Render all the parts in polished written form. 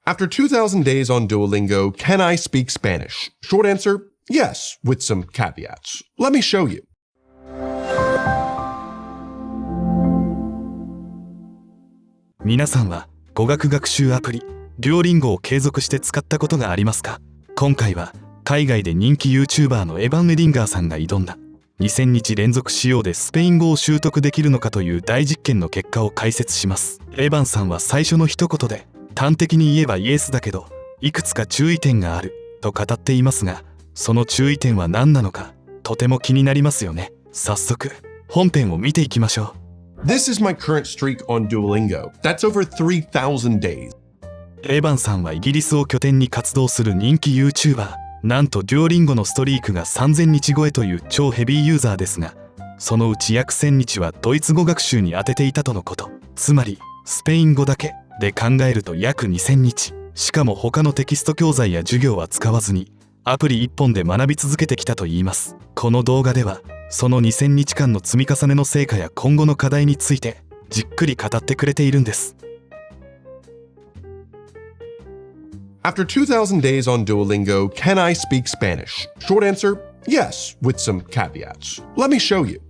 After 2,000 days on Duolingo, can I speak Spanish? Short answer, yes, with some caveats. Let me show you. 皆さんは語学学習アプリデュオリンゴを継続して使ったことがありますか？今回は海外で人気 YouTuber のエヴァン・エディンガーさんが挑んだ2000日連続使用でスペイン語を習得できるのかという大実験の結果を解説します。エヴァンさんは最初の一言で端的に言えばイエスだけどいくつか注意点があると語っていますが、その注意点は何なのかとても気になりますよね。早速本編を見ていきましょう。 This is my current streak on Duolingo. That's over 3,000 days. エヴァンさんはイギリスを拠点に活動する人気 YouTuber。なんとデュオリンゴのストリークが3000日超えという超ヘビーユーザーですが、そのうち約1000日はドイツ語学習に充てていたとのこと。つまりスペイン語だけで考えると約2000日。しかも他のテキスト教材や授業は使わずにアプリ一本で学び続けてきたといいます。この動画ではその2000日間の積み重ねの成果や今後の課題についてじっくり語ってくれているんです。After 2,000 days on Duolingo, can I speak Spanish? Short answer, yes, with some caveats. Let me show you.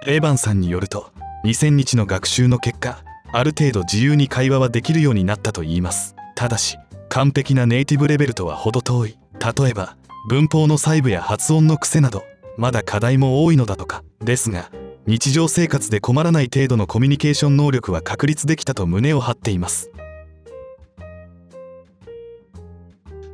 エヴァンさんによると2000日の学習の結果、ある程度自由に会話はできるようになったといいます。ただし完璧なネイティブレベルとは程遠い。例えば文法の細部や発音の癖などまだ課題も多いのだとか。ですが日常生活で困らない程度のコミュニケーション能力は確立できたと胸を張っています。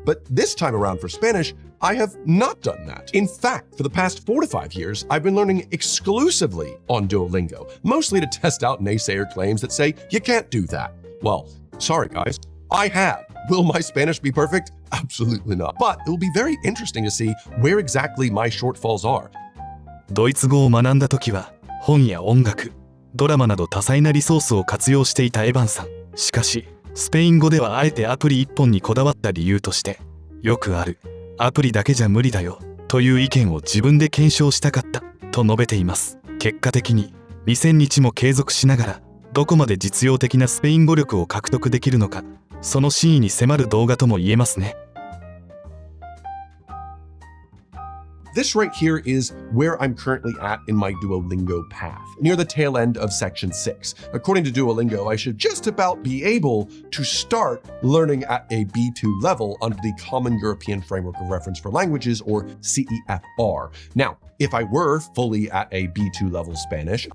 But this time around for Spanish, I have not done that. In fact, for the past 4 to 5 years, I've been learning exclusively on Duolingo, mostly to test out naysayer claims that say you can't do that. Well, sorry guys, I have. Will my Spanish be perfect? Absolutely not. But it will be very interesting to see where exactly my shortfalls are. ドイツ語を学んだ時は本や音楽、ドラマなど多彩なリソースを活用していたエヴァンさん。しかしスペイン語ではあえてアプリ一本にこだわった理由として、よくあるアプリだけじゃ無理だよという意見を自分で検証したかったと述べています。結果的に2000日も継続しながらどこまで実用的なスペイン語力を獲得できるのか、その真意に迫る動画とも言えますね。This right here is where I'm currently at in my Duolingo path, near the tail end of section 6. According to Duolingo, I should just about be able to start learning at a B2 level under the Common European Framework of Reference for Languages, or CEFR. Now, if I were fully at a B2 level Spanish,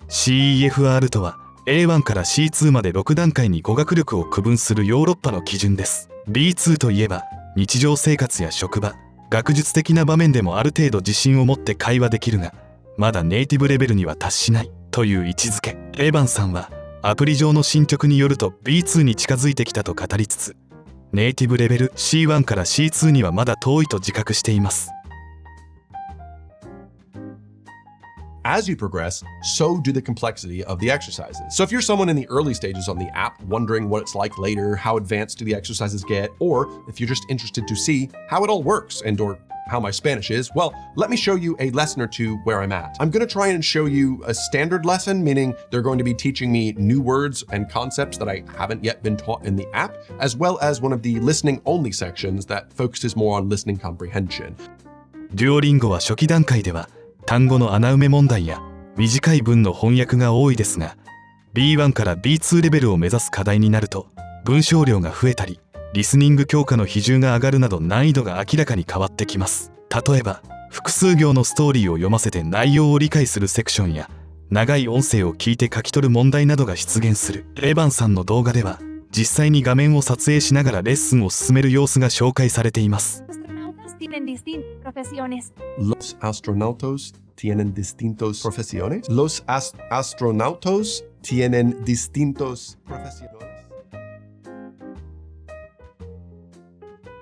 CEFR とは A1 から C2 まで6段階に語学力を区分するヨーロッパの基準です。B2 といえば日常生活や職場、学術的な場面でもある程度自信を持って会話できるが、まだネイティブレベルには達しないという位置づけ。エヴァンさんはアプリ上の進捗によると B2 に近づいてきたと語りつつ、ネイティブレベル C1 から C2 にはまだ遠いと自覚しています。As you progress, so do the complexity of the exercises. So if you're someone in the early stages on the app, wondering what it's like later, how advanced do the exercises get, or if you're just interested to see how it all works and or how my Spanish is, well, let me show you a lesson or two where I'm at. I'm going to try and show you a standard lesson, meaning they're going to be teaching me new words and concepts that I haven't yet been taught in the app, as well as one of the listening only sections that focuses more on listening comprehension. デュオリンゴは初期段階では単語の穴埋め問題や短い文の翻訳が多いですが、 B1 から B2 レベルを目指す課題になると文章量が増えたりリスニング強化の比重が上がるなど難易度が明らかに変わってきます。例えば複数行のストーリーを読ませて内容を理解するセクションや長い音声を聞いて書き取る問題などが出現する。エヴァンさんの動画では実際に画面を撮影しながらレッスンを進める様子が紹介されています。Los astronautas tienen distintas profesiones. Los astronautas tienen distintas profesiones.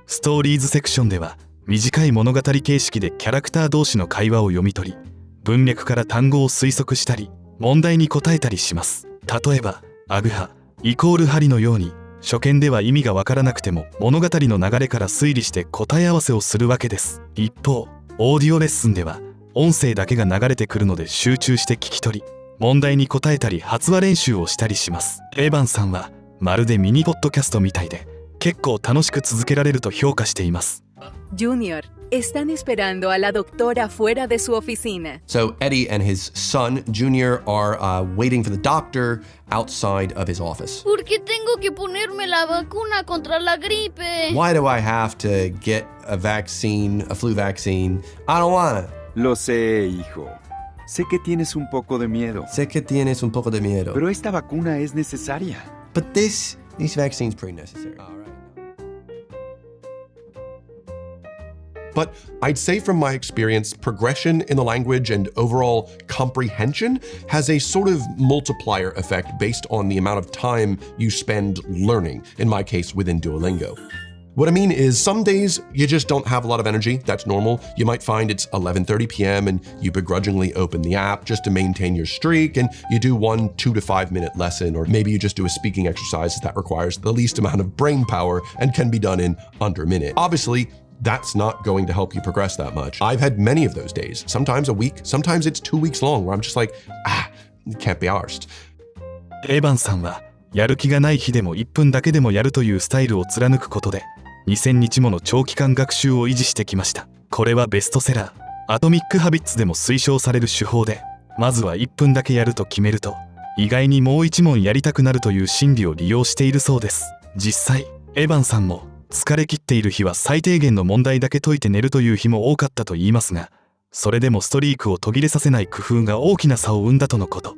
ストーリーズセクションでは短い物語形式でキャラクター同士の会話を読み取り、文脈から単語を推測したり問題に答えたりします。例えばアグハイコールハリのように初見では意味がわからなくても物語の流れから推理して答え合わせをするわけです。一方オーディオレッスンでは音声だけが流れてくるので集中して聞き取り問題に答えたり発話練習をしたりします。エヴァンさんはまるでミニポッドキャストみたいで結構楽しく続けられると評価しています。Junior, están esperando a la doctora fuera de su oficina. So Eddie and his son, Junior, are waiting for the doctor outside of his office. ¿Por qué tengo que ponerme la vacuna contra la gripe? Why do I have to get a vaccine, a flu vaccine? I don't wanna. Lo sé, hijo. Sé que tienes un poco de miedo. Sé que tienes un poco de miedo. Pero esta vacuna es necesaria. But this vaccine's pretty necessary. But I'd say from my experience, progression in the language and overall comprehension has a sort of multiplier effect based on the amount of time you spend learning, in my case within Duolingo. What I mean is some days you just don't have a lot of energy. That's normal. You might find it's 11:30 p.m. and you begrudgingly open the app just to maintain your streak and you do one 2 to 5 minute lesson, or maybe you just do a speaking exercise that requires the least amount of brain power and can be done in under a minute. Obviously, that's not going to help you progress that much. I've had many of those days, sometimes a week, sometimes it's 2 weeks long, where I'm just like, can't be arsed. エヴァンさんはやる気がない日でも1分だけでもやるというスタイルを貫くことで2000日もの長期間学習を維持してきました。これはベストセラーアトミック・ハビッツでも推奨される手法で、まずは1分だけやると決めると意外にもう1問やりたくなるという心理を利用しているそうです。実際エヴァンさんも疲れ切っている日は最低限の問題だけ解いて寝るという日も多かったと言いますが、それでもストリークを途切れさせない工夫が大きな差を生んだとのこと。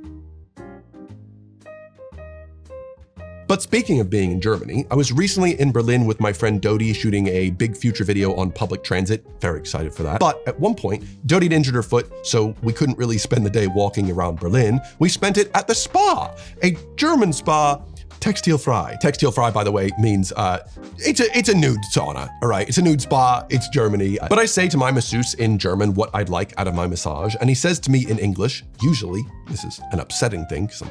But speaking of being in Germany, I was recently in Berlin with my friend Dodi shooting a big future video on public transit. Very excited for that. But at one point, Dodi had injured her foot, so we couldn't really spend the day walking around Berlin. We spent it at the spa, a German spa, Textilfrei. Textilfrei, by the way, means it's a nude sauna, all right? It's a nude spa, it's Germany. But I say to my masseuse in German what I'd like out of my massage, and he says to me in English, usually, this is an upsetting thing, because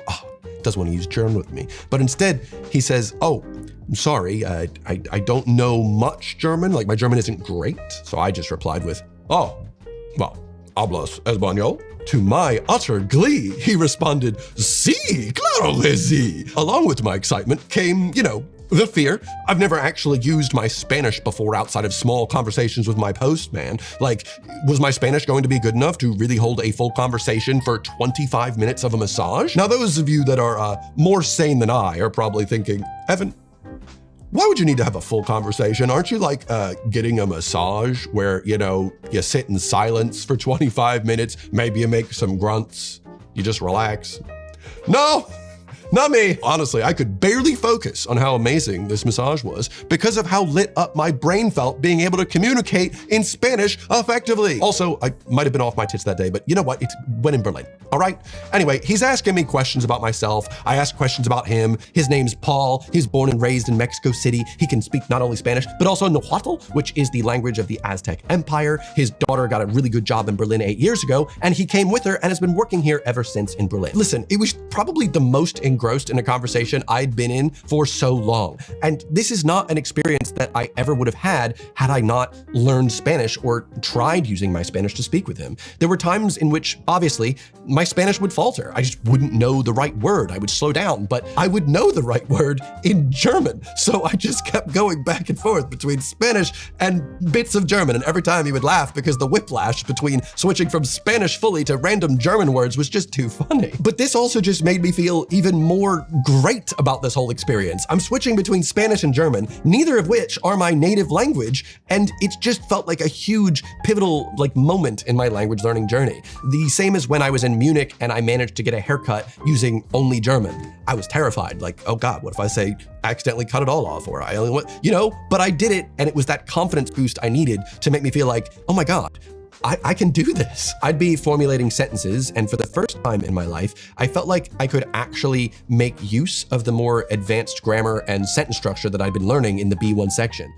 doesn't want to use German with me. But instead, he says, I'm sorry, I don't know much German. Like, my German isn't great. So I just replied with, well, hablas español? To my utter glee, he responded, sí, claro que sí. Along with my excitement came, the fear. I've never actually used my Spanish before outside of small conversations with my postman. Like, was my Spanish going to be good enough to really hold a full conversation for 25 minutes of a massage? Now, those of you that are more sane than I are probably thinking, Evan, why would you need to have a full conversation? Aren't you like getting a massage where, you sit in silence for 25 minutes, maybe you make some grunts, you just relax? No! Not me. Honestly, I could barely focus on how amazing this massage was because of how lit up my brain felt being able to communicate in Spanish effectively. Also, I might have been off my tits that day, but you know what? It's when in Berlin, all right? Anyway, he's asking me questions about myself. I ask questions about him. His name's Paul. He was born and raised in Mexico City. He can speak not only Spanish, but also Nahuatl, which is the language of the Aztec Empire. His daughter got a really good job in Berlin 8 years ago, and he came with her and has been working here ever since in Berlin. Listen, it was probably the most engrossed in a conversation I'd been in for so long. And this is not an experience that I ever would have had I not learned Spanish or tried using my Spanish to speak with him. There were times in which, obviously, my Spanish would falter. I just wouldn't know the right word. I would slow down, but I would know the right word in German. So I just kept going back and forth between Spanish and bits of German. And every time he would laugh because the whiplash between switching from Spanish fully to random German words was just too funny. But this also just made me feel even more great about this whole experience. I'm switching between Spanish and German, neither of which are my native language, and it just felt like a huge pivotal moment in my language learning journey. The same as when I was in Munich and I managed to get a haircut using only German. I was terrified, oh God, what if I say accidentally cut it all off, or I only want, but I did it, and it was that confidence boost I needed to make me feel like, oh my God, I can do this. I'd be formulating sentences, and for the first time in my life, I felt like I could actually make use of the more advanced grammar and sentence structure that I'd been learning in the B1 section.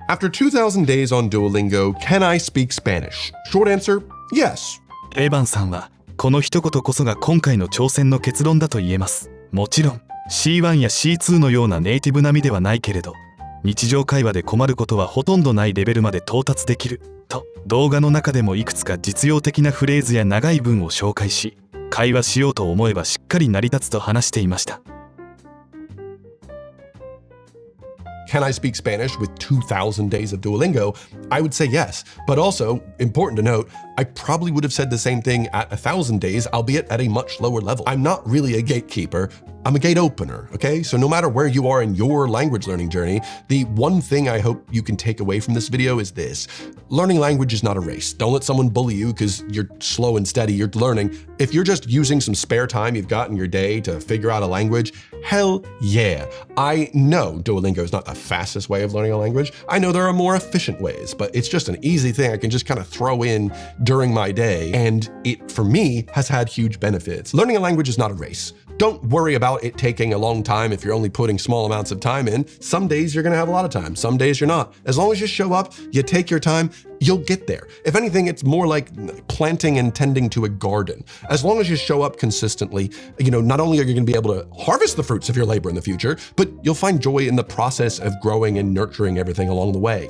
After 2,000 days on Duolingo, can I speak Spanish? Short answer, yes. エヴァンさんはこの一言こそが今回の挑戦の結論だと言えます。もちろん C1 や C2 のようなネイティブ並みではないけれど、日常会話で困ることはほとんどないレベルまで到達できると、動画の中でもいくつか実用的なフレーズや長い文を紹介し、会話しようと思えばしっかり成り立つと話していました。can I speak Spanish with 2,000 days of Duolingo? I would say yes. But also, important to note, I probably would have said the same thing at 1,000 days, albeit at a much lower level. I'm not really a gatekeeper. I'm a gate opener, okay? So no matter where you are in your language learning journey, the one thing I hope you can take away from this video is this. Learning language is not a race. Don't let someone bully you because you're slow and steady, you're learning. If you're just using some spare time you've got in your day to figure out a language, hell yeah. I know Duolingo is not the fastest way of learning a language. I know there are more efficient ways, but it's just an easy thing I can just kind of throw in during my day. And it, for me, has had huge benefits. Learning a language is not a race. Don't worry about it taking a long time if you're only putting small amounts of time in. Some days you're gonna have a lot of time, some days you're not. As long as you show up, you take your time, you'll get there. If anything, it's more like planting and tending to a garden. As long as you show up consistently, not only are you gonna be able to harvest the fruits of your labor in the future, but you'll find joy in the process of growing and nurturing everything along the way.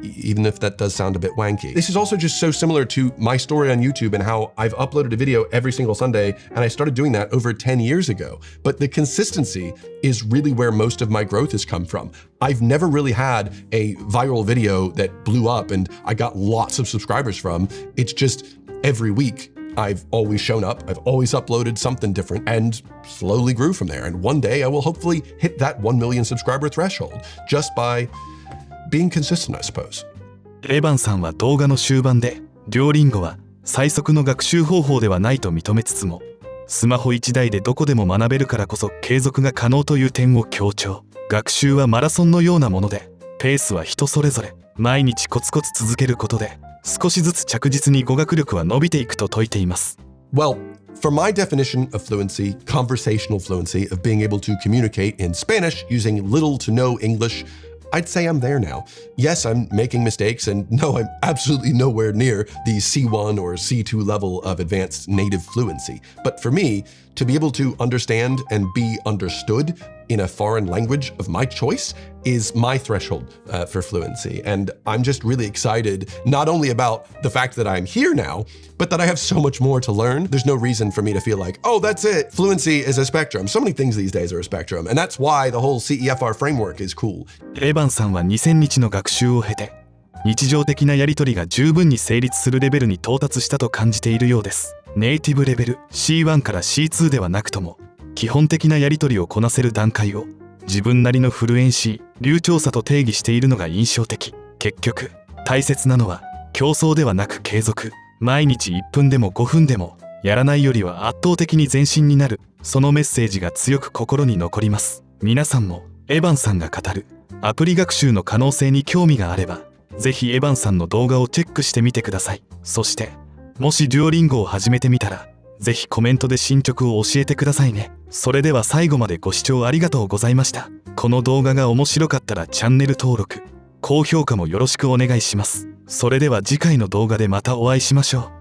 Even if that does sound a bit wanky. This is also just so similar to my story on YouTube and how I've uploaded a video every single Sunday, and I started doing that over 10 years ago. But the consistency is really where most of my growth has come from. I've never really had a viral video that blew up and I got lots of subscribers from. It's just every week I've always shown up, I've always uploaded something different and slowly grew from there. And one day I will hopefully hit that 1 million subscriber threshold just by being consistent, I suppose. エヴァンさんは動画の終盤で、デュオリンゴは最速の学習方法ではないと認めつつも、スマホ1台でどこでも学べるからこそ継続が可能という点を強調。学習はマラソンのようなもので、ペースは人それぞれ、毎日コツコツ続けることで、少しずつ着実に語学力は伸びていくと説いています。Well, for my definition of fluency, conversational fluency, of being able to communicate in Spanish using little to no English, I'd say I'm there now. Yes, I'm making mistakes, and no, I'm absolutely nowhere near the C1 or C2 level of advanced native fluency. But for me, to be able to understand and be understood in a foreign language of my choice is my threshold for fluency. And I'm just really excited, not only about the fact that I'm here now, but that I have so much more to learn. There's no reason for me to feel like, oh, that's it. Fluency is a spectrum. So many things these days are a spectrum. And that's why the whole CEFR framework is cool. エヴァンさんは2000日の学習を経て、日常的なやり取りが十分に成立するレベルに到達したと感じているようです。ネイティブレベル C1 から C2 ではなくとも、基本的なやり取りをこなせる段階を自分なりのフルエンシー、流暢さと定義しているのが印象的。結局、大切なのは競争ではなく継続。毎日1分でも5分でも、やらないよりは圧倒的に前進になる。そのメッセージが強く心に残ります。皆さんもエヴァンさんが語るアプリ学習の可能性に興味があれば、ぜひエヴァンさんの動画をチェックしてみてください。そして、もしデュオリンゴを始めてみたら、ぜひコメントで進捗を教えてくださいね。それでは最後までご視聴ありがとうございました。この動画が面白かったらチャンネル登録、高評価もよろしくお願いします。それでは次回の動画でまたお会いしましょう。